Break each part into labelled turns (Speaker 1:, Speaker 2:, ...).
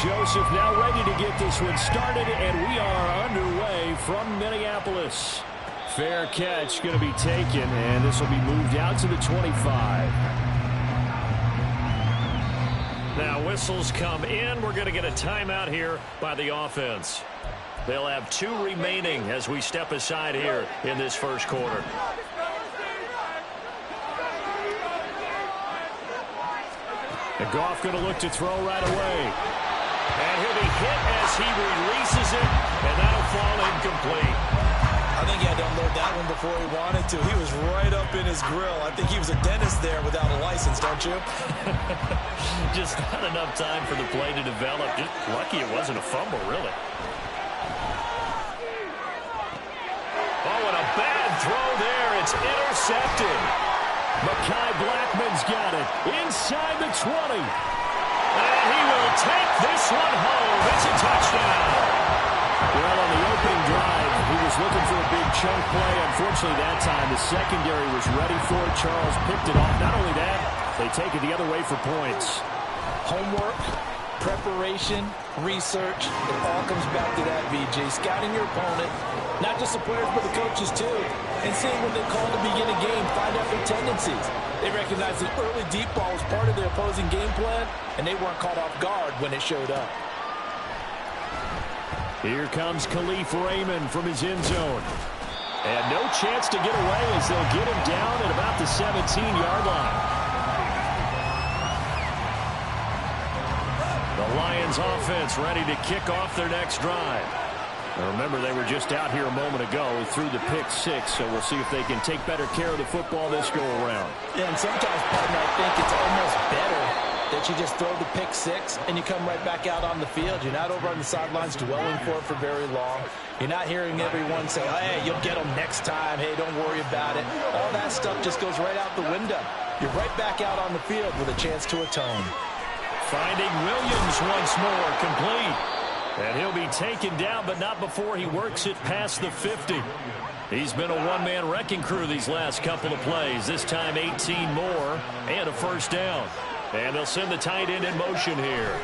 Speaker 1: Joseph now ready to get this one started, and we are underway from Minneapolis. Fair catch going to be taken, and this will be moved out to the 25.
Speaker 2: Now whistles come in. We're going to get a timeout here by the offense. They'll have 2 remaining as we step aside here in this first quarter.
Speaker 1: And Goff going to look to throw right away.
Speaker 2: And he'll be hit as he releases it, and that'll fall incomplete.
Speaker 3: I think he had to unload that one before he wanted to. He was right up in his grill. I think he was a dentist there without a license, don't you?
Speaker 2: Just not enough time for the play to develop. Just lucky it wasn't a fumble, really. Oh, and a bad throw there. It's intercepted.
Speaker 1: Mekhi Blackmon's got it inside the 20.
Speaker 2: And he will take this one home. It's a touchdown.
Speaker 1: Well, on the opening drive, he was looking for a big chunk play. Unfortunately, that time, the secondary was ready for it. Charles picked it off. Not only that, they take it the other way for points.
Speaker 3: Homework, preparation, research, it all comes back to that, VJ. Scouting your opponent, not just the players, but the coaches, too. And seeing what they call to begin a game, find out their tendencies. They recognized the early deep ball was part of their opposing game plan, and they weren't caught off guard when it showed up.
Speaker 1: Here comes Khalif Raymond from his end zone. And no chance to get away as they'll get him down at about the 17-yard line.
Speaker 2: The Lions offense ready to kick off their next drive.
Speaker 1: Now remember, they were just out here a moment ago through the pick 6, so we'll see if they can take better care of the football this go-around.
Speaker 3: Yeah, and sometimes, partner, I think it's almost better that you just throw the pick 6 and you come right back out on the field. You're not over on the sidelines dwelling for it for very long. You're not hearing everyone say, hey, you'll get them next time. Hey, don't worry about it. All that stuff just goes right out the window. You're right back out on the field with a chance to atone.
Speaker 2: Finding Williams once more, complete. And he'll be taken down, but not before he works it past the 50. He's been a one-man wrecking crew these last couple of plays. This time 18 more and a first down. And they'll send the tight end in motion here.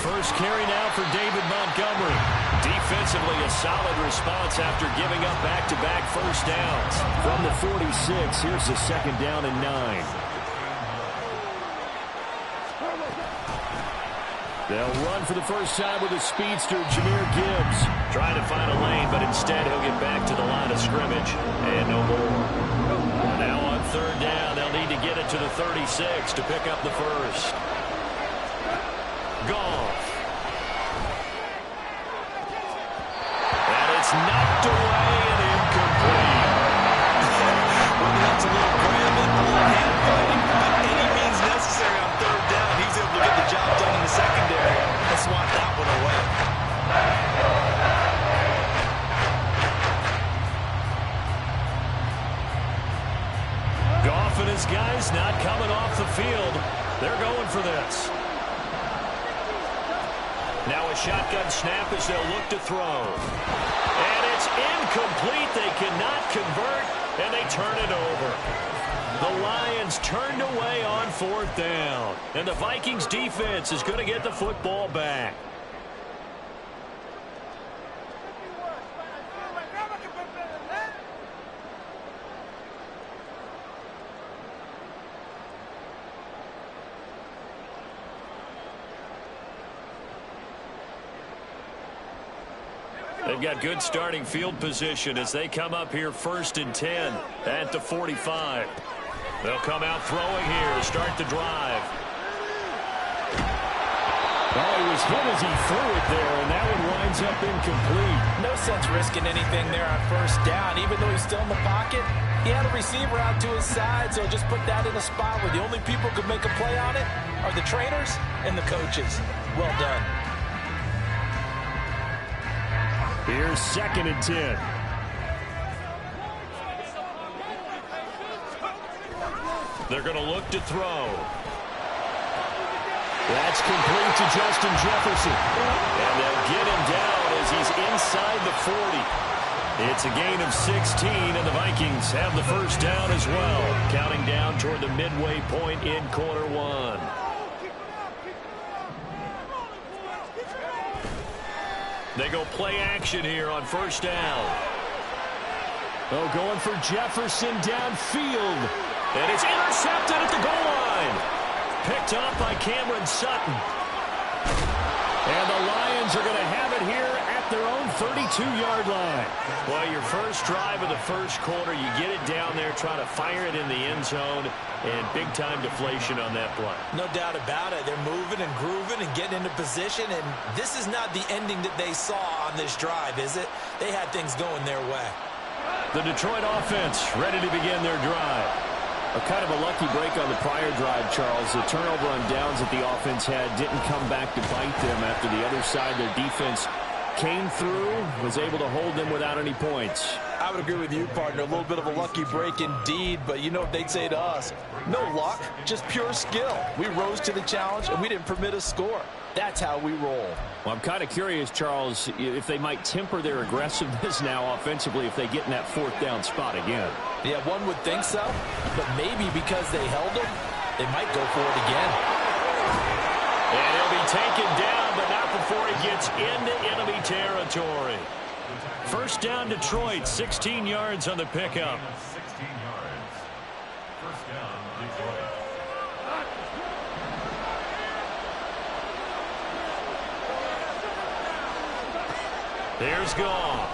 Speaker 2: First carry now for David Montgomery. Defensively, a solid response after giving up back-to-back first downs.
Speaker 1: From the 46, here's the second down and 9. They'll run for the first time with a speedster, Jahmyr Gibbs.
Speaker 2: Trying to find a lane, but instead he'll get back to the line of scrimmage. And no more. Now on third down, they'll need to get it to the 36 to pick up the first. Goff. And it's knocked away and incomplete.
Speaker 3: Well, that's a little grabbing, a little hand fighting, but any means necessary on third down. He's able to get the job done in the secondary and swat that one away.
Speaker 2: Goff and his guys not coming off the field. They're going for this. Now a shotgun snap as they'll look to throw. And it's incomplete. They cannot convert, and they turn it over. The Lions turned away on fourth down. And the Vikings defense is going to get the football back. They've got good starting field position as they come up here first and 10 at the 45. They'll come out throwing here to start the drive.
Speaker 1: Well, he was hit as he threw it there, and that one winds up incomplete.
Speaker 3: No sense risking anything there on first down. Even though he's still in the pocket, he had a receiver out to his side, so just put that in a spot where the only people who could make a play on it are the trainers and the coaches. Well done.
Speaker 1: Here's second and 10.
Speaker 2: They're going to look to throw.
Speaker 1: That's complete to Justin Jefferson.
Speaker 2: And they'll get him down as he's inside the 40. It's a gain of 16, and the Vikings have the first down as well. Counting down toward the midway point in quarter one. They go play action here on first down.
Speaker 1: Oh, going for Jefferson downfield.
Speaker 2: And it's intercepted at the goal line. Picked up by Cameron Sutton.
Speaker 1: And the Lions are going to have it here at their own 32-yard line.
Speaker 2: Well, your first drive of the first quarter, you get it down there, try to fire it in the end zone, and big-time deflation on that play.
Speaker 3: No doubt about it. They're moving and grooving and getting into position, and this is not the ending that they saw on this drive, is it? They had things going their way.
Speaker 2: The Detroit offense ready to begin their drive.
Speaker 1: A kind of a lucky break on the prior drive, Charles. The turnover on downs that the offense had didn't come back to bite them after the other side. Their defense came through, was able to hold them without any points.
Speaker 3: I would agree with you, partner. A little bit of a lucky break indeed, but you know what they'd say to us? No luck, just pure skill. We rose to the challenge, and we didn't permit a score. That's how we roll.
Speaker 1: Well, I'm kind of curious, Charles, if they might temper their aggressiveness now offensively if they get in that fourth down spot again.
Speaker 3: Yeah, one would think so, but maybe because they held them, they might go for it again.
Speaker 2: And he'll be taken down, but not before he gets into enemy territory. First down, Detroit, 16 yards on the pickup. Here's Goff.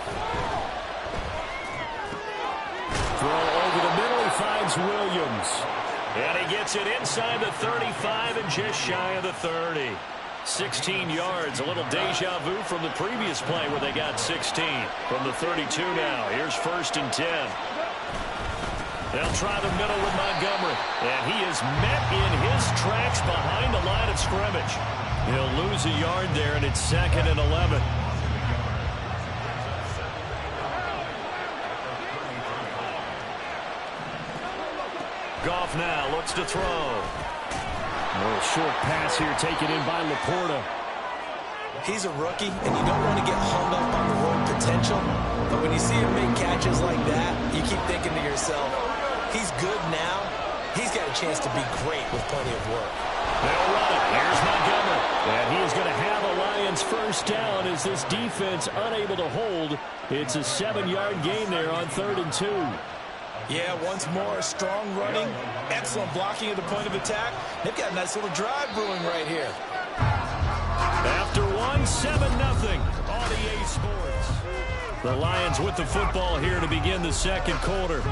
Speaker 1: Throw over the middle, he finds Williams.
Speaker 2: And he gets it inside the 35 and just shy of the 30. 16 yards, a little deja vu from the previous play where they got 16. From the 32 now, here's first and 10. They'll try the middle with Montgomery. And he is met in his tracks behind the line of scrimmage. He'll lose a yard there, and it's 2nd and 11. Goff now looks to throw.
Speaker 1: A little short pass here taken in by Laporta.
Speaker 3: He's a rookie, and you don't want to get hung up on the road potential. But when you see him make catches like that, you keep thinking to yourself, he's good now. He's got a chance to be great with plenty of work.
Speaker 2: They'll run it. Here's Montgomery.
Speaker 1: And he is going to have a Lions first down as this defense unable to hold. It's a 7-yard gain there on 3rd and 2.
Speaker 3: Yeah, once more, strong running, excellent blocking at the point of attack. They've got a nice little drive brewing right here.
Speaker 2: After 7-0 on EA Sports. The Lions with the football here to begin the second quarter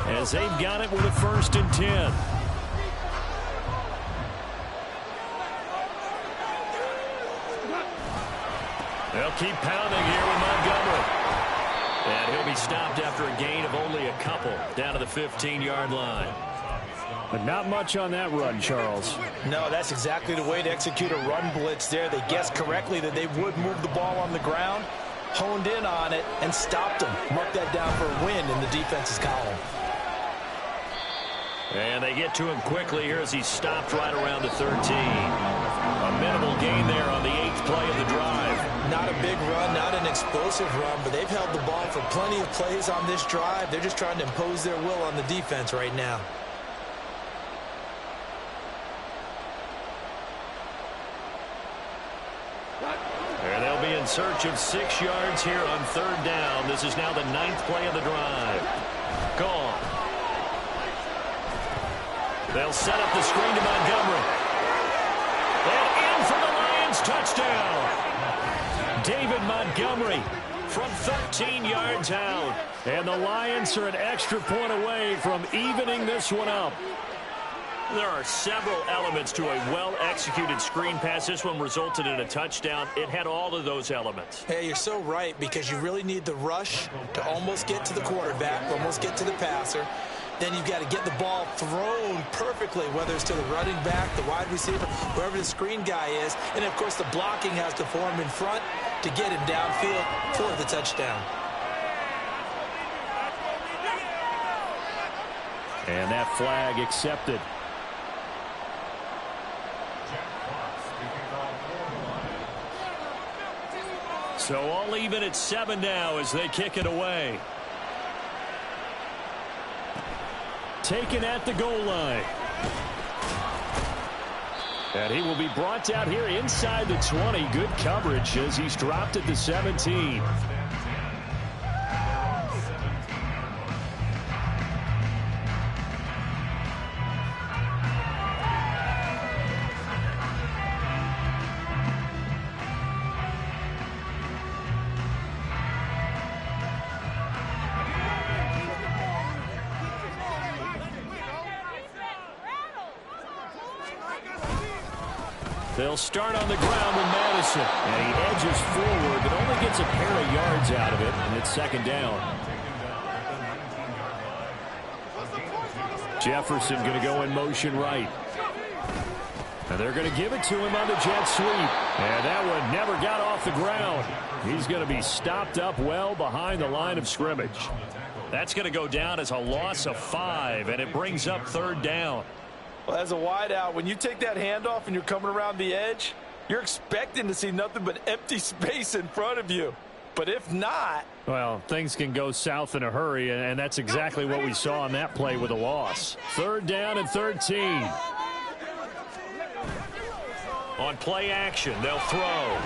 Speaker 2: as they've got it with a 1st and 10. They'll keep pounding here with Montgomery. And he'll be stopped after a gain of only a couple down to the 15-yard line.
Speaker 1: But not much on that run, Charles.
Speaker 3: No, that's exactly the way to execute a run blitz there. They guessed correctly that they would move the ball on the ground, honed in on it, and stopped them. Mark that down for a win in the defense's column.
Speaker 2: And they get to him quickly here as he's stopped right around the 13. A minimal gain there on the 8th play of the drive.
Speaker 3: Not a big run, not an explosive run, but they've held the ball for plenty of plays on this drive. They're just trying to impose their will on the defense right now.
Speaker 2: And they'll be in search of 6 yards here on 3rd down. This is now the 9th play of the drive. Gone. They'll set up the screen to Montgomery. And in for the Lions touchdown. David Montgomery from 13 yards out.
Speaker 1: And the Lions are an extra point away from evening this one up.
Speaker 2: There are several elements to a well-executed screen pass. This one resulted in a touchdown. It had all of those elements.
Speaker 3: Hey, you're so right, because you really need the rush to almost get to the quarterback, almost get to the passer. Then you've got to get the ball thrown perfectly, whether it's to the running back, the wide receiver, wherever the screen guy is. And, of course, the blocking has to form in front to get him downfield for the touchdown.
Speaker 1: And that flag accepted.
Speaker 2: So all even at 7 now as they kick it away.
Speaker 1: Taken at the goal line.
Speaker 2: And he will be brought down here inside the 20. Good coverage as he's dropped at the 17. They'll start on the ground with Madison. And he edges forward, but only gets a pair of yards out of it, and it's second down. Jefferson going to go in motion right. And they're going to give it to him on the jet sweep. And that one never got off the ground. He's going to be stopped up well behind the line of scrimmage. That's going to go down as a loss of 5, and it brings up third down.
Speaker 3: Well, as a wideout, when you take that handoff and you're coming around the edge, you're expecting to see nothing but empty space in front of you. But if not...
Speaker 2: Well, things can go south in a hurry, and that's exactly what we saw on that play with a loss. Third down and 13. On play action, they'll throw.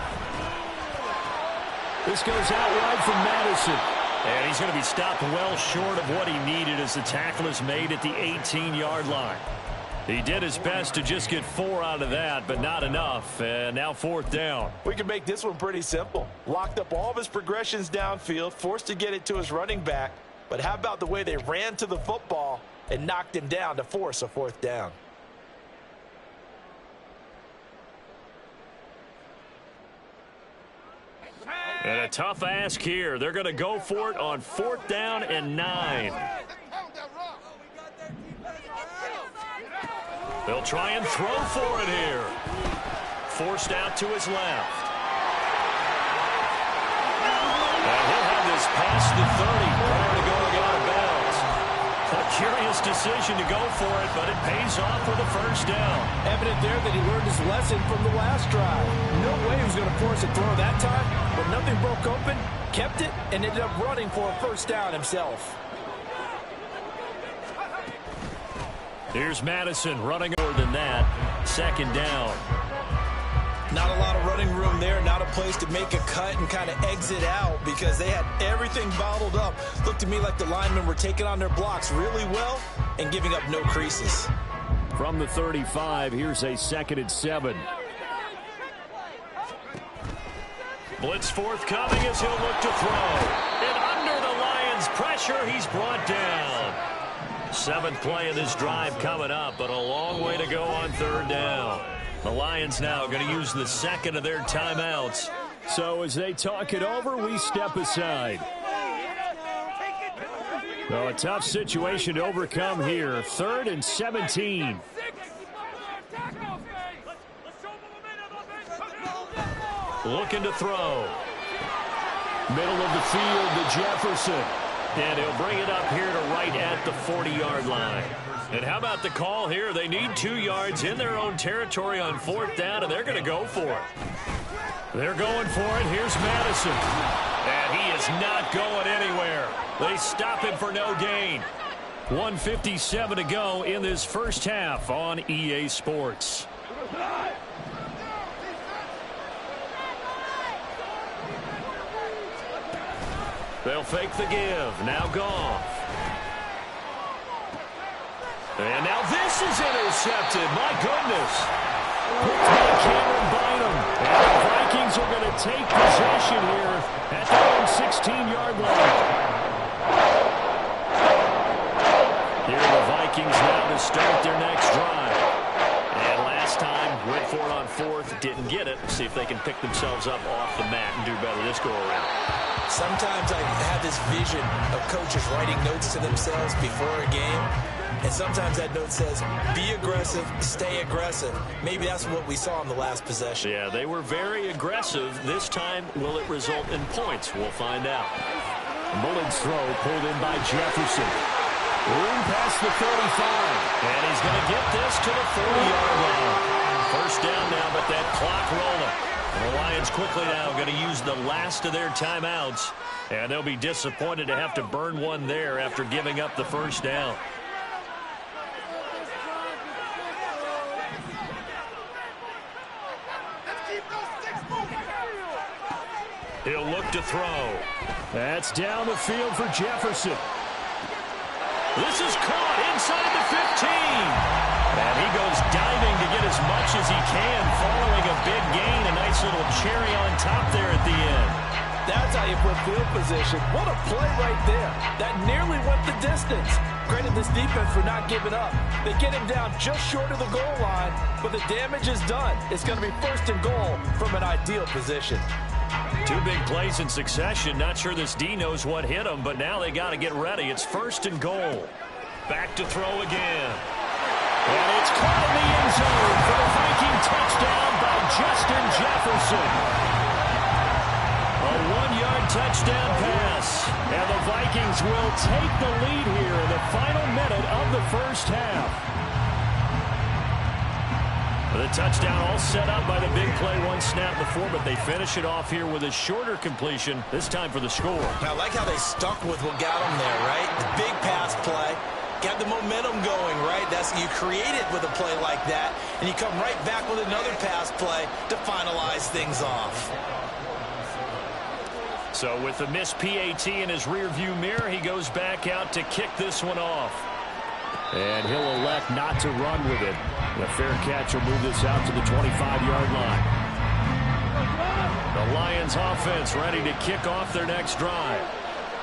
Speaker 2: This goes out wide from Madison. And he's going to be stopped well short of what he needed as the tackle is made at the 18-yard line. He did his best to just get 4 out of that, but not enough. And now fourth down.
Speaker 3: We can make this one pretty simple. Locked up all of his progressions downfield, forced to get it to his running back. But how about the way they ran to the football and knocked him down to force a fourth down?
Speaker 2: And a tough ask here. They're going to go for it on fourth down and 9. They'll try and throw for it here. Forced out to his left. And he'll have this past the 30 prior to going out of bounds. A curious decision to go for it, but it pays off with a first down.
Speaker 3: Evident there that he learned his lesson from the last drive. No way he was going to force a throw that time, but nothing broke open, kept it, and ended up running for a first down himself.
Speaker 2: Here's Madison running more than that. Second down.
Speaker 3: Not a lot of running room there, not a place to make a cut and kind of exit out because they had everything bottled up. Looked to me like the linemen were taking on their blocks really well and giving up no creases.
Speaker 2: From the 35, here's a 2nd and 7. Blitz forthcoming as he'll look to throw. And under the Lions' pressure, he's brought down. 7th play of this drive coming up, but a long way to go on third down. The Lions now going to use the 2nd of their timeouts. So as they talk it over, we step aside. Well, a tough situation to overcome here. 3rd and 17. Looking to throw. Middle of the field to Jefferson. And he'll bring it up here to right at the 40-yard line. And how about the call here? They need 2 yards in their own territory on fourth down, and they're going to go for it. They're going for it. Here's Madison. And he is not going anywhere. They stop him for no gain. 1:57 to go in this first half on EA Sports. They'll fake the give. Now Goff. And now this is intercepted. My goodness. Picked by Cameron Bynum. And the Vikings are going to take possession here at their own 16-yard line. Here are the Vikings now to start their next drive. And last time, went for it on fourth, didn't get it. See if they can pick themselves up off the mat and do better this go-around.
Speaker 3: Sometimes I have this vision of coaches writing notes to themselves before a game, and sometimes that note says, be aggressive, stay aggressive. Maybe that's what we saw in the last possession.
Speaker 2: Yeah, they were very aggressive. This time, will it result in points? We'll find out. Mullen's throw pulled in by Jefferson. Room past the 35. And he's going to get this to the 40-yard line. First down now, but that clock rolling. The Lions quickly now going to use the last of their timeouts, and they'll be disappointed to have to burn one there after giving up the first down. He'll look to throw.
Speaker 1: That's down the field for Jefferson.
Speaker 2: This is caught inside the 15. And he goes diving to get as much as he can, following a big gain. A nice little cherry on top there at the end.
Speaker 3: That's how you put field position. What a play right there. That nearly went the distance. Credit this defense for not giving up. They get him down just short of the goal line, but the damage is done. It's going to be 1st and goal from an ideal position.
Speaker 2: 2 big plays in succession. Not sure this D knows what hit him, but now they got to get ready. It's 1st and goal. Back to throw again.
Speaker 1: And it's caught in the end zone for the Viking touchdown by Justin Jefferson. A 1-yard touchdown pass. And the Vikings will take the lead here in the final minute of the first half. The touchdown all set up by the big play 1 snap before, but they finish it off here with a shorter completion, this time for the score.
Speaker 3: I like how they stuck with what got them there, right? The big pass play. Got the momentum going, right? That's you create it with a play like that, and you come right back with another pass play to finalize things off.
Speaker 2: So with the missed PAT in his rearview mirror, he goes back out to kick this one off.
Speaker 1: And he'll elect not to run with it. The fair catch will move this out to the 25-yard line.
Speaker 2: The Lions offense ready to kick off their next drive.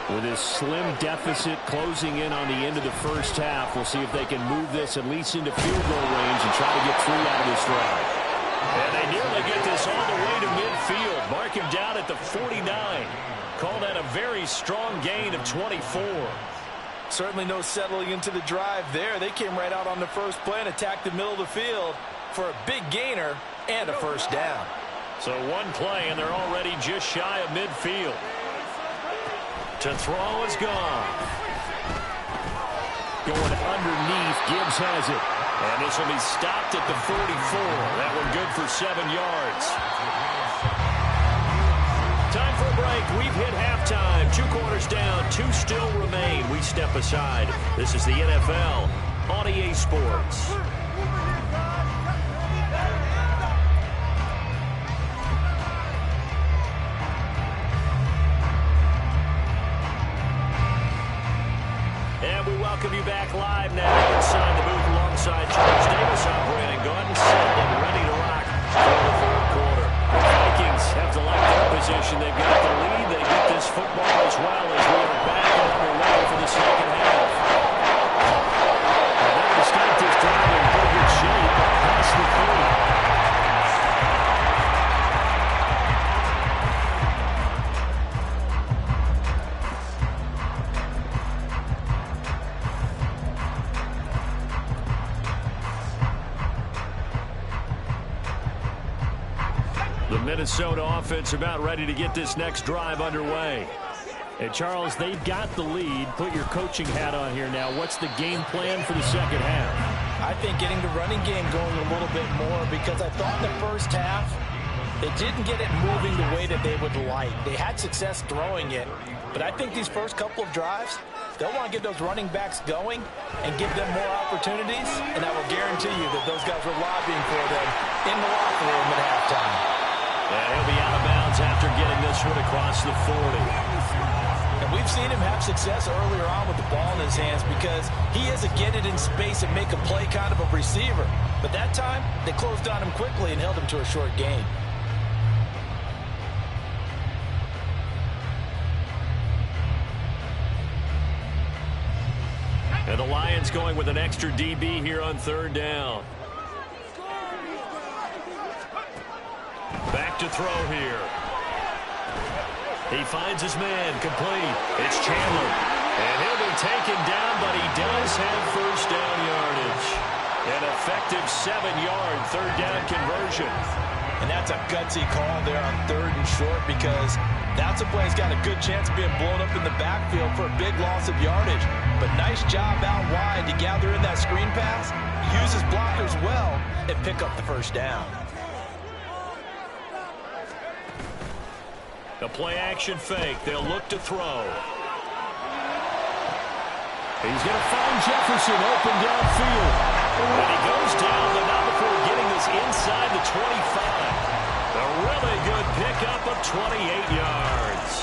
Speaker 1: With this slim deficit closing in on the end of the first half, we'll see if they can move this at least into field goal range and try to get 3 out of this drive.
Speaker 2: And they nearly get this all the way to midfield. Mark him down at the 49. Call that a very strong gain of 24.
Speaker 3: Certainly no settling into the drive there. They came right out on the first play and attacked the middle of the field for a big gainer and a first down.
Speaker 2: So 1 play, and they're already just shy of midfield. To throw is gone.
Speaker 1: Going underneath, Gibbs has it.
Speaker 2: And this will be stopped at the 44. That one good for 7 yards. Time for a break. We've hit halftime. 2 quarters down. 2 still remain. We step aside. This is the NFL on EA Sports. And we welcome you back live now inside the booth alongside Charles Davis. I'm Brandon Gaudin, set and ready to rock for the 3rd quarter. The Vikings have to like their position. They've got the lead. They get this football as well as we are back and underway for the second half. And they're going to start this drive in pretty good shape past the 30. The Minnesota offense about ready to get this next drive underway.
Speaker 1: And Charles, they've got the lead. Put your coaching hat on here now. What's the game plan for the second half?
Speaker 3: I think getting the running game going a little bit more, because I thought in the first half they didn't get it moving the way that they would like. They had success throwing it, but I think these first couple of drives, they'll want to get those running backs going and give them more opportunities, and I will guarantee you that those guys were lobbying for them in the locker room at halftime.
Speaker 2: And he'll be out of bounds after getting this one across the 40.
Speaker 3: And we've seen him have success earlier on with the ball in his hands because he is a get it in space and make a play kind of a receiver. But that time, they closed on him quickly and held him to a short gain.
Speaker 2: And the Lions going with an extra DB here on 3rd down. Back to throw here. He finds his man, complete. It's Chandler. And he'll be taken down, but he does have first down yardage. An effective 7-yard 3rd down conversion.
Speaker 3: And that's a gutsy call there on 3rd and short, because that's a play that's got a good chance of being blown up in the backfield for a big loss of yardage. But nice job out wide to gather in that screen pass, use his blockers well, and pick up the first down.
Speaker 2: The play-action fake. They'll look to throw.
Speaker 1: He's going to find Jefferson open downfield.
Speaker 2: And he goes down, but not before getting this inside the 25. The really good pickup of 28 yards.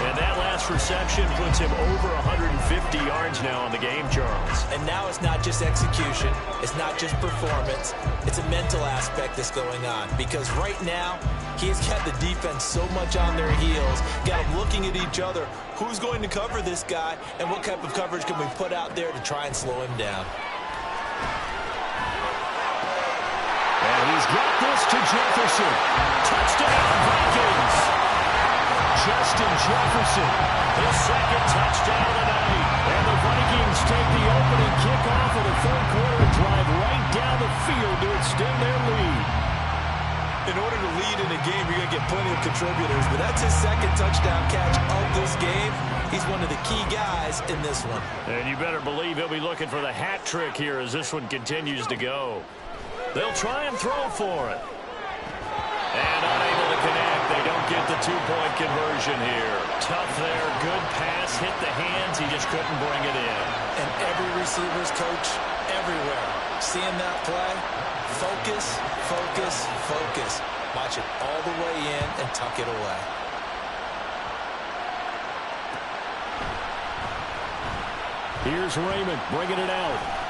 Speaker 2: And that last reception puts him over 150 yards now on the game, Charles.
Speaker 3: And now it's not just execution. It's not just performance. It's a mental aspect that's going on. Because right now, he's got the defense so much on their heels, got them looking at each other. Who's going to cover this guy, and what type of coverage can we put out there to try and slow him down?
Speaker 2: And he's got this to Jefferson. Touchdown, Vikings. Justin Jefferson, his second touchdown of the night. And the Vikings take the opening kickoff of the third quarter and drive right down the field to extend their lead.
Speaker 3: In order to lead in a game, you're going to get plenty of contributors, but that's his second touchdown catch of this game. He's one of the key guys in this one.
Speaker 2: And you better believe he'll be looking for the hat trick here as this one continues to go. They'll try and throw for it. And unable to connect. They don't get the two-point conversion here. Tough there. Good pass. Hit the hands. He just couldn't bring it in.
Speaker 3: And every receiver's coach everywhere. Seeing that play, focus, focus, focus. Watch it all the way in and tuck it away.
Speaker 2: Here's Raymond bringing it out.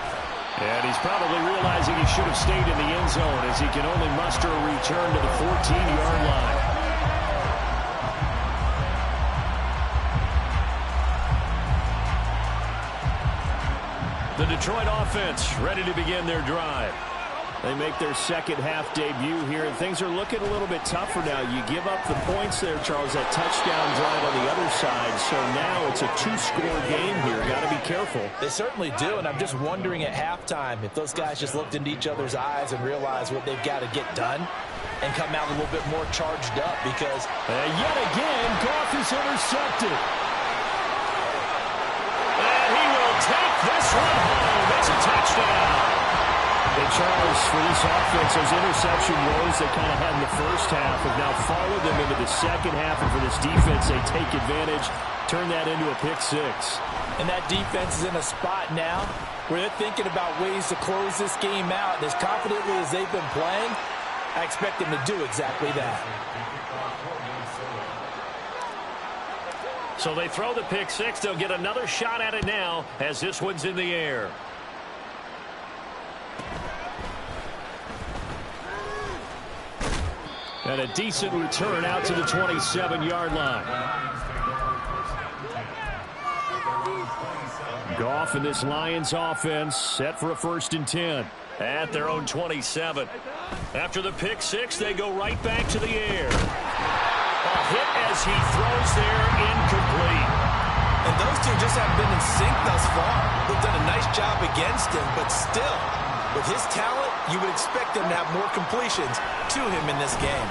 Speaker 2: And he's probably realizing he should have stayed in the end zone as he can only muster a return to the 14-yard line. The Detroit offense ready to begin their drive.
Speaker 1: They make their second half debut here, and things are looking a little bit tougher now. You give up the points there, Charles, that touchdown drive on the other side. So now it's a two-score game here. Got to be careful.
Speaker 3: They certainly do, and I'm just wondering at halftime if those guys just looked into each other's eyes and realized what they've got to get done and come out a little bit more charged up because...
Speaker 2: yet again, Goff is intercepted. And he will take this one home. It's a touchdown.
Speaker 1: And Charles, for this offense, those interception woes they kind of had in the first half have now followed them into the second half. And for this defense, they take advantage, turn that into a pick six.
Speaker 3: And that defense is in a spot now where they're thinking about ways to close this game out. And as confidently as they've been playing, I expect them to do exactly that.
Speaker 2: So they throw the pick six. They'll get another shot at it now as this one's in the air. And a decent return out to the 27-yard line. Goff and this Lions offense set for a 1st and 10 at their own 27. After the pick six, they go right back to the air. A hit as he throws there, incomplete.
Speaker 3: And those two just haven't been in sync thus far. They've done a nice job against him, but still, with his talent, you would expect them to have more completions to him in this game.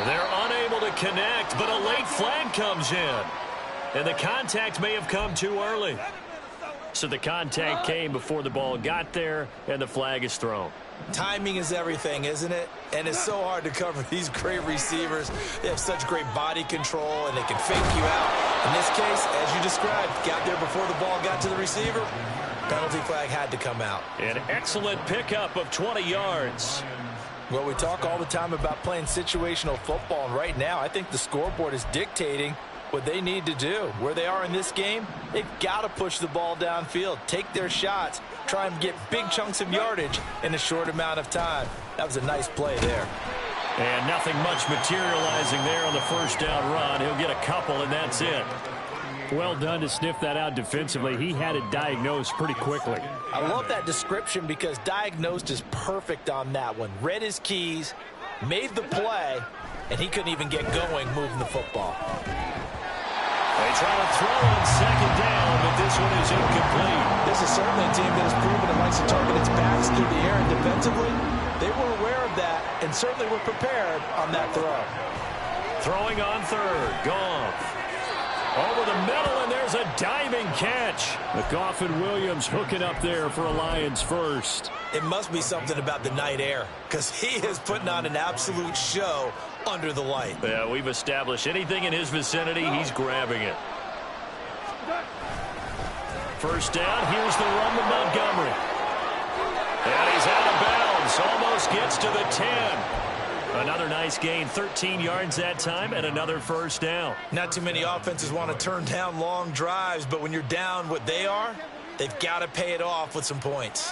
Speaker 2: They're unable to connect, but a late flag comes in. And the contact may have come too early. So the contact came before the ball got there, and the flag is thrown.
Speaker 3: Timing is everything, isn't it? And it's so hard to cover these great receivers. They have such great body control, and they can fake you out. In this case, as you described, got there before the ball got to the receiver. Penalty flag had to come out.
Speaker 2: An excellent pickup of 20 yards.
Speaker 3: Well, we talk all the time about playing situational football, and right now I think the scoreboard is dictating what they need to do. Where they are in this game, they've got to push the ball downfield, take their shots, try and get big chunks of yardage in a short amount of time. That was a nice play there.
Speaker 2: And nothing much materializing there on the first down run. He'll get a couple, and that's it.
Speaker 1: Well done to sniff that out defensively. He had it diagnosed pretty quickly.
Speaker 3: I love that description because diagnosed is perfect on that one. Read his keys, made the play, and he couldn't even get going moving the football.
Speaker 2: They try to throw on second down, but this one is incomplete.
Speaker 3: This is certainly a team that has proven it likes to target its backs through the air, and defensively, they were aware of that and certainly were prepared on that throw.
Speaker 2: Throwing on third, Goff. Over the middle, and there's a diving catch.
Speaker 1: Goff and Williams hooking up there for a Lions first.
Speaker 3: It must be something about the night air because he is putting on an absolute show under the light.
Speaker 2: Yeah, we've established anything in his vicinity, he's grabbing it. First down, here's the run to Montgomery. And he's out of bounds, almost gets to the 10. Another nice gain, 13 yards that time, and another first down.
Speaker 3: Not too many offenses want to turn down long drives, but when you're down what they are, they've got to pay it off with some points.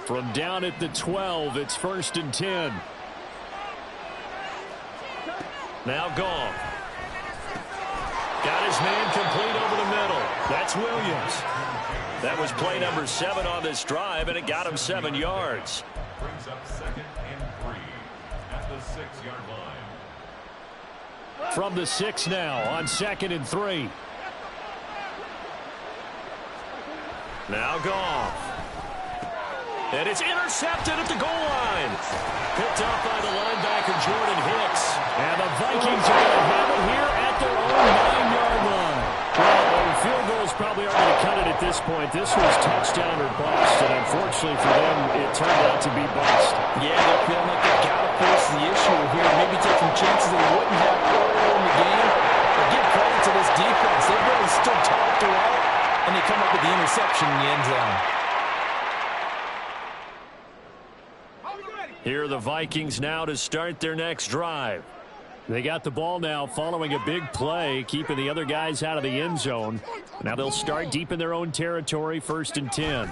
Speaker 1: From down at the 12, it's 1st and 10.
Speaker 2: Now Goff. Got his man complete over the middle. That's Williams. That was play number 7 on this drive, and it got him 7 yards.
Speaker 4: Brings up 2nd and 3 at the 6-yard line.
Speaker 1: From the 6 now on 2nd and 3.
Speaker 2: Now Goff. And it's intercepted at the goal line. Picked up by the linebacker, Jordan Hicks.
Speaker 1: And the Vikings are going to have it here at their own 9-yard line. Well, field goals probably aren't going to cut it at this point. This was touchdown or bust, and unfortunately for them, it turned out to be bust.
Speaker 3: Yeah, they're feeling like they've got to force the issue here. Maybe take some chances they wouldn't have earlier in the game. But give credit to this defense. They really stood tall throughout, and they come up with the interception in the end zone.
Speaker 2: Here are the Vikings now to start their next drive.
Speaker 1: They got the ball now following a big play, keeping the other guys out of the end zone. Now they'll start deep in their own territory, 1st and 10.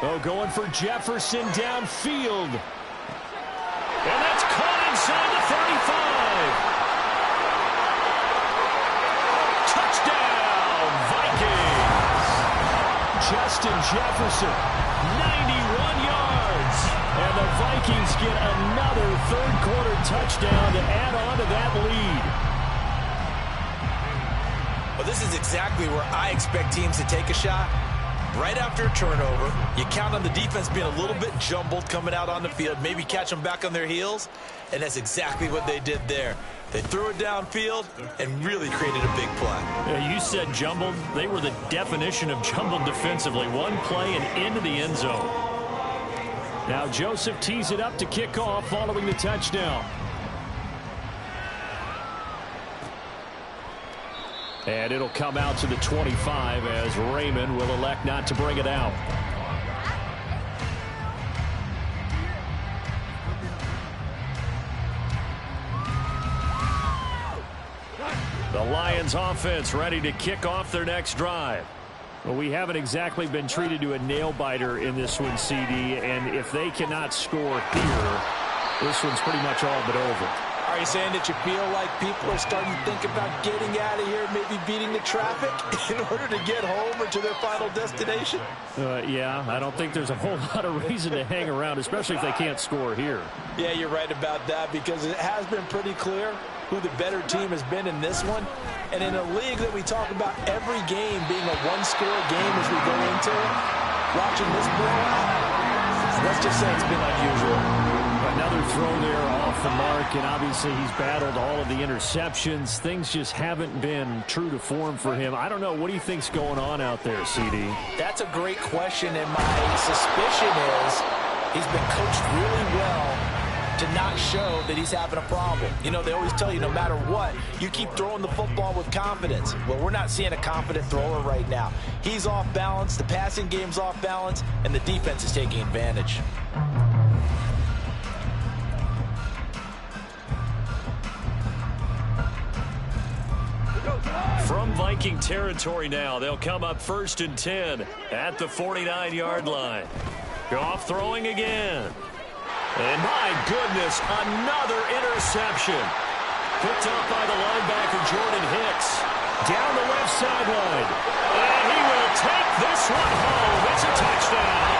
Speaker 1: Oh, going for Jefferson downfield.
Speaker 2: And that's caught inside the 35. Touchdown, Vikings! Justin Jefferson. 91 yards.
Speaker 1: And the Vikings get another third-quarter touchdown to add on to that lead.
Speaker 3: Well, this is exactly where I expect teams to take a shot. Right after a turnover, you count on the defense being a little bit jumbled coming out on the field, maybe catch them back on their heels, and that's exactly what they did there. They threw it downfield and really created a big play.
Speaker 2: Yeah, you said jumbled. They were the definition of jumbled defensively. One play and into the end zone.
Speaker 1: Now Joseph tees it up to kick off following the touchdown. And it'll come out to the 25 as Raymond will elect not to bring it out.
Speaker 2: The Lions offense ready to kick off their next drive.
Speaker 1: Well, we haven't exactly been treated to a nail-biter in this one, CD, and if they cannot score here, this one's pretty much all but over.
Speaker 3: Are you saying that you feel like people are starting to think about getting out of here, maybe beating the traffic in order to get home or to their final destination?
Speaker 1: Yeah, I don't think there's a whole lot of reason to hang around, especially if they can't score here.
Speaker 3: Yeah, you're right about that because it has been pretty clear who the better team has been in this one. And in a league that we talk about every game being a one-score game as we go into it, watching this blowout, let's just say it's been unusual.
Speaker 1: Another throw there off the mark, and obviously he's battled all of the interceptions. Things just haven't been true to form for him. I don't know. What do you think's going on out there, CD?
Speaker 3: That's a great question, and my suspicion is he's been coached really well to not show that he's having a problem. You know, they always tell you no matter what, you keep throwing the football with confidence. Well, we're not seeing a confident thrower right now. He's off balance, the passing game's off balance, and the defense is taking advantage.
Speaker 2: From Viking territory now, they'll come up 1st and 10 at the 49-yard line. Goff throwing again. And my goodness, another interception. Picked up by the linebacker, Jordan Hicks. Down the left sideline. And he will take this one home. It's a touchdown.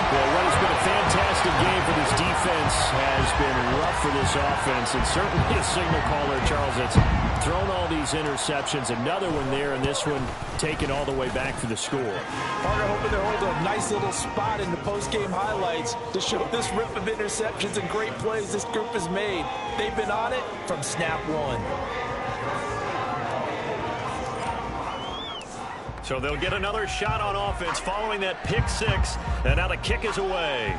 Speaker 1: Well, what has been a fantastic game for this defense has been rough for this offense, and certainly a signal caller, Charles, that's thrown all these interceptions. Another one there, and this one taken all the way back for the score.
Speaker 3: Parker hoping they're holding a nice little spot in the post-game highlights to show this rip of interceptions and great plays this group has made. They've been on it from snap one.
Speaker 2: So they'll get another shot on offense following that pick six. And now the kick is away.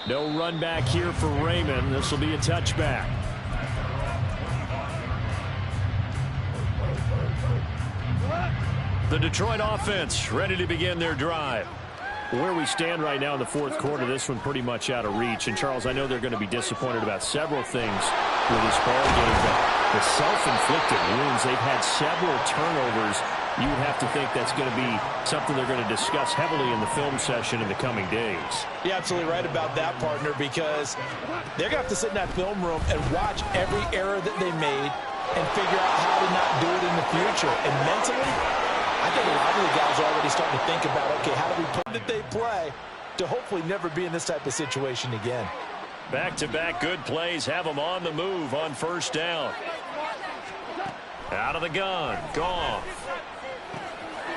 Speaker 1: No run back here for Raymond. This will be a touchback.
Speaker 2: The Detroit offense ready to begin their drive.
Speaker 1: Where we stand right now in the fourth quarter, this one pretty much out of reach. And, Charles, I know they're going to be disappointed about several things with this ball game, but the self-inflicted wounds, they've had several turnovers. You would have to think that's going to be something they're going to discuss heavily in the film session in the coming days.
Speaker 3: You're absolutely right about that, partner, because they're going to have to sit in that film room and watch every error that they made and figure out how to not do it in the future. And mentally, I think a lot of the guys are already starting to think about, okay, how do we put that they play to hopefully never be in this type of situation again.
Speaker 2: Back-to-back good plays have them on the move on first down. Out of the gun, Goff.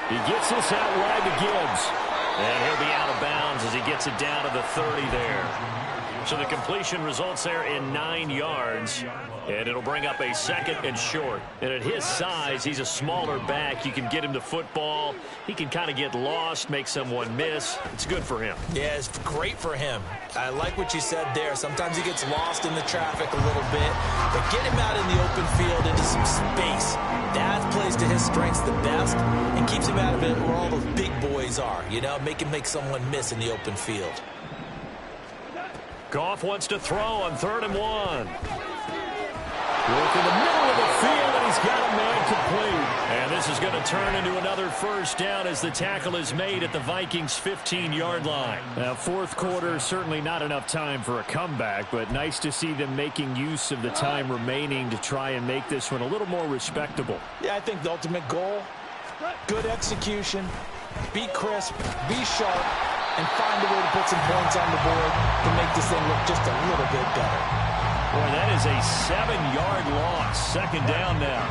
Speaker 1: He gets this out wide to Gibbs.
Speaker 2: And he'll be out of bounds as he gets it down to the 30 there. So the completion results there in 9 yards. And it'll bring up a second and short. And at his size, he's a smaller back. You can get him to football. He can kind of get lost, make someone miss. It's good for him.
Speaker 3: Yeah, it's great for him. I like what you said there. Sometimes he gets lost in the traffic a little bit. But get him out in the open field into some space. That plays to his strengths the best and keeps him out of it where all those big boys are. You know, make him make someone miss in the open field.
Speaker 2: Goff wants to throw on 3rd and 1.
Speaker 1: Work in the middle of the field, and he's got a man complete.
Speaker 2: And this is going to turn into another first down as the tackle is made at the Vikings' 15-yard line.
Speaker 1: Now, fourth quarter, certainly not enough time for a comeback, but nice to see them making use of the time remaining to try and make this one a little more respectable.
Speaker 3: Yeah, I think the ultimate goal, good execution, be crisp, be sharp, and find a way to put some points on the board to make this thing look just a little bit better.
Speaker 2: Boy, that is a 7-yard loss. Second down now.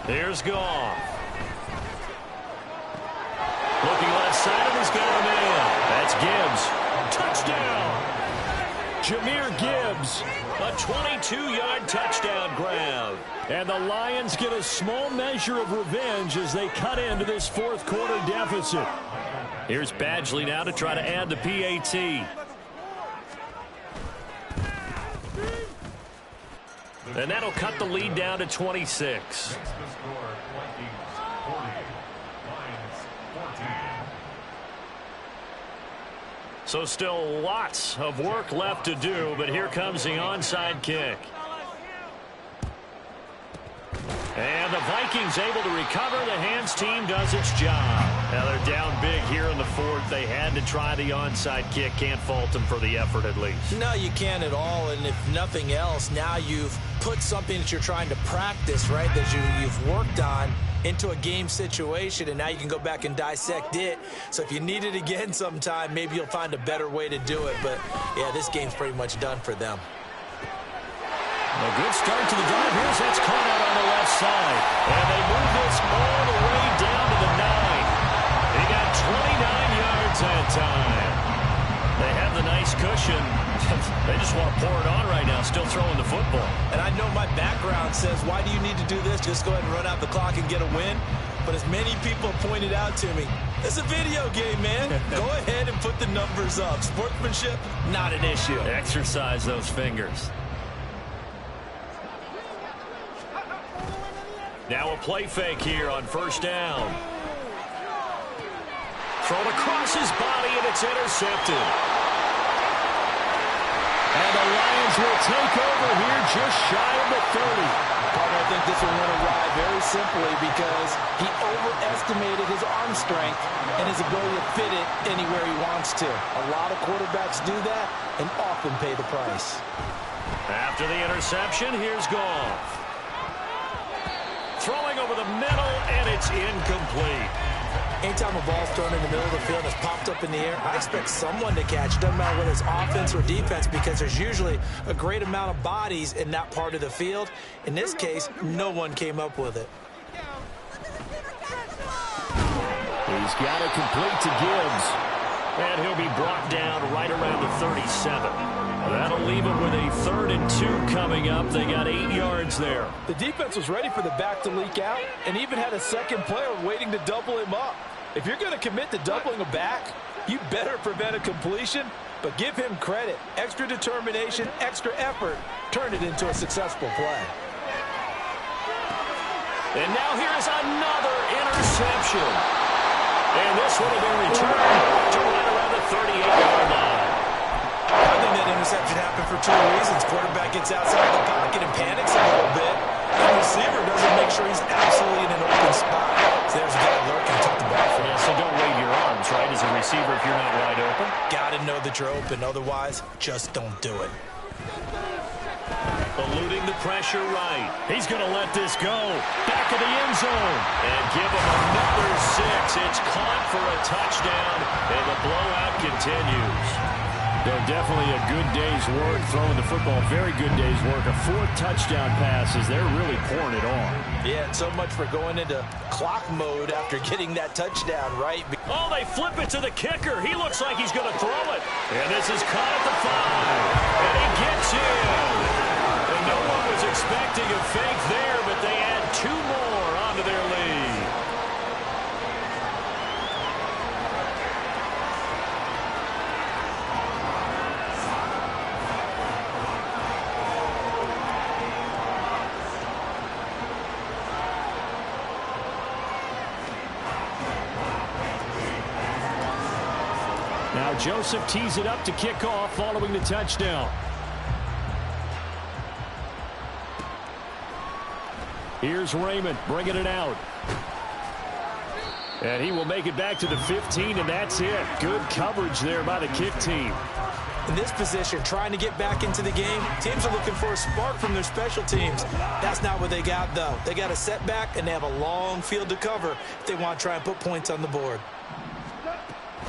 Speaker 2: Here's Goff. Looking left side, and he's got a man. That's Gibbs. Touchdown.
Speaker 1: Jahmyr Gibbs.
Speaker 2: A 22-yard touchdown grab.
Speaker 1: And the Lions get a small measure of revenge as they cut into this fourth quarter deficit.
Speaker 2: Here's Badgley now to try to add the PAT. And that'll cut the lead down to 26. So still lots of work left to do, but here comes the onside kick. And the Vikings able to recover. The hands team does its job. Now they're down big here in the fourth. They had to try the onside kick. Can't fault them for the effort at least.
Speaker 3: No, you can't at all. And if nothing else, now you've put something that you're trying to practice, right, that you've worked on into a game situation, and now you can go back and dissect it. So if you need it again sometime, maybe you'll find a better way to do it. But, yeah, this game's pretty much done for them.
Speaker 2: A good start to the drive. Here's that's caught out on the left side. And they move this all the way down to the 9. He got 29 yards that time. They have the nice cushion. They just want to pour it on right now, still throwing the football.
Speaker 3: And I know my background says, why do you need to do this? Just go ahead and run out the clock and get a win. But as many people pointed out to me, it's a video game, man. Go ahead and put the numbers up. Sportsmanship, not an issue.
Speaker 2: Exercise those fingers. Now a play fake here on first down. Thrown across his body, and it's intercepted.
Speaker 1: And the Lions will take over here just shy of the 30.
Speaker 3: Partner, I think this one went awry very simply because he overestimated his arm strength and his ability to fit it anywhere he wants to. A lot of quarterbacks do that and often pay the price.
Speaker 2: After the interception, here's Goff. Throwing over the middle, and it's incomplete.
Speaker 3: Anytime a ball's thrown in the middle of the field and it's popped up in the air, I expect someone to catch it. Doesn't matter whether it's offense or defense, because there's usually a great amount of bodies in that part of the field. In this case, no one came up with it.
Speaker 1: He's got it complete to Gibbs.
Speaker 2: And he'll be brought down right around the 37. That'll leave him with a 3rd and 2 coming up. They got 8 yards there.
Speaker 3: The defense was ready for the back to leak out and even had a second player waiting to double him up. If you're going to commit to doubling a back, you better prevent a completion, but give him credit. Extra determination, extra effort, turn it into a successful play.
Speaker 2: And now here's another interception. And this one will be returned to right around the 38-yard line.
Speaker 3: I think that interception happened for two reasons. Quarterback gets outside the pocket and panics a little bit. And the receiver doesn't make sure he's absolutely in an open spot. So there's a guy lurking, took the ball from him.
Speaker 2: Yeah, so don't wave your arms, right, as a receiver if you're not wide open.
Speaker 3: Got to know that you're open. Otherwise, just don't do it.
Speaker 2: Eluding the pressure right. He's going to let this go. Back of the end zone. And give him another 6. It's caught for a touchdown, and the blowout continues. Definitely a good day's work throwing the football. Very good day's work. A 4th touchdown passes. They're really pouring it on.
Speaker 3: Yeah, and so much for going into clock mode after getting that touchdown, right?
Speaker 2: Oh, they flip it to the kicker. He looks like he's going to throw it. And this is caught at the 5. And he gets in. And no one was expecting a fake there, but they add 2 more onto their lead. Now Joseph tees it up to kick off following the touchdown. Here's Raymond bringing it out. And he will make it back to the 15, and that's it. Good coverage there by the kick team.
Speaker 3: In this position, trying to get back into the game, teams are looking for a spark from their special teams. That's not what they got, though. They got a setback, and they have a long field to cover if they want to try and put points on the board.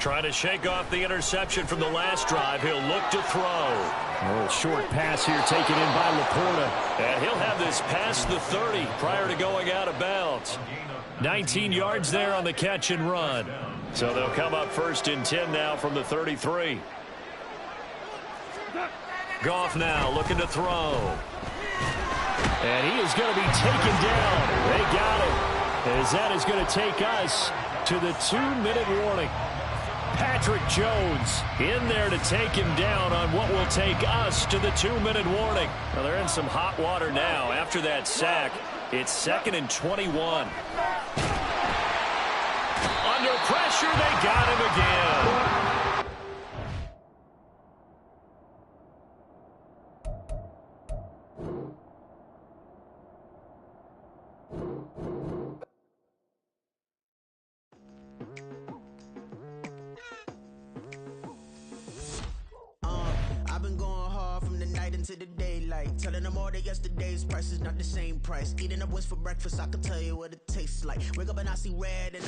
Speaker 2: Trying to shake off the interception from the last drive. He'll look to throw. A little short pass here taken in by Laporta. And he'll have this past the 30 prior to going out of bounds. 19 yards there on the catch and run. So they'll come up 1st and 10 now from the 33. Goff now looking to throw. And he is going to be taken down. They got it. As that is going to take us to the 2-minute warning. Patrick Jones in there to take him down on what will take us to the 2-minute warning. Well, they're in some hot water now after that sack. It's 2nd and 21. Under pressure, they got him again.
Speaker 5: Into the daylight, telling them all that yesterday's price is not the same price. Eating up what's for breakfast, I can tell you what it tastes like. Wake up and I see red and I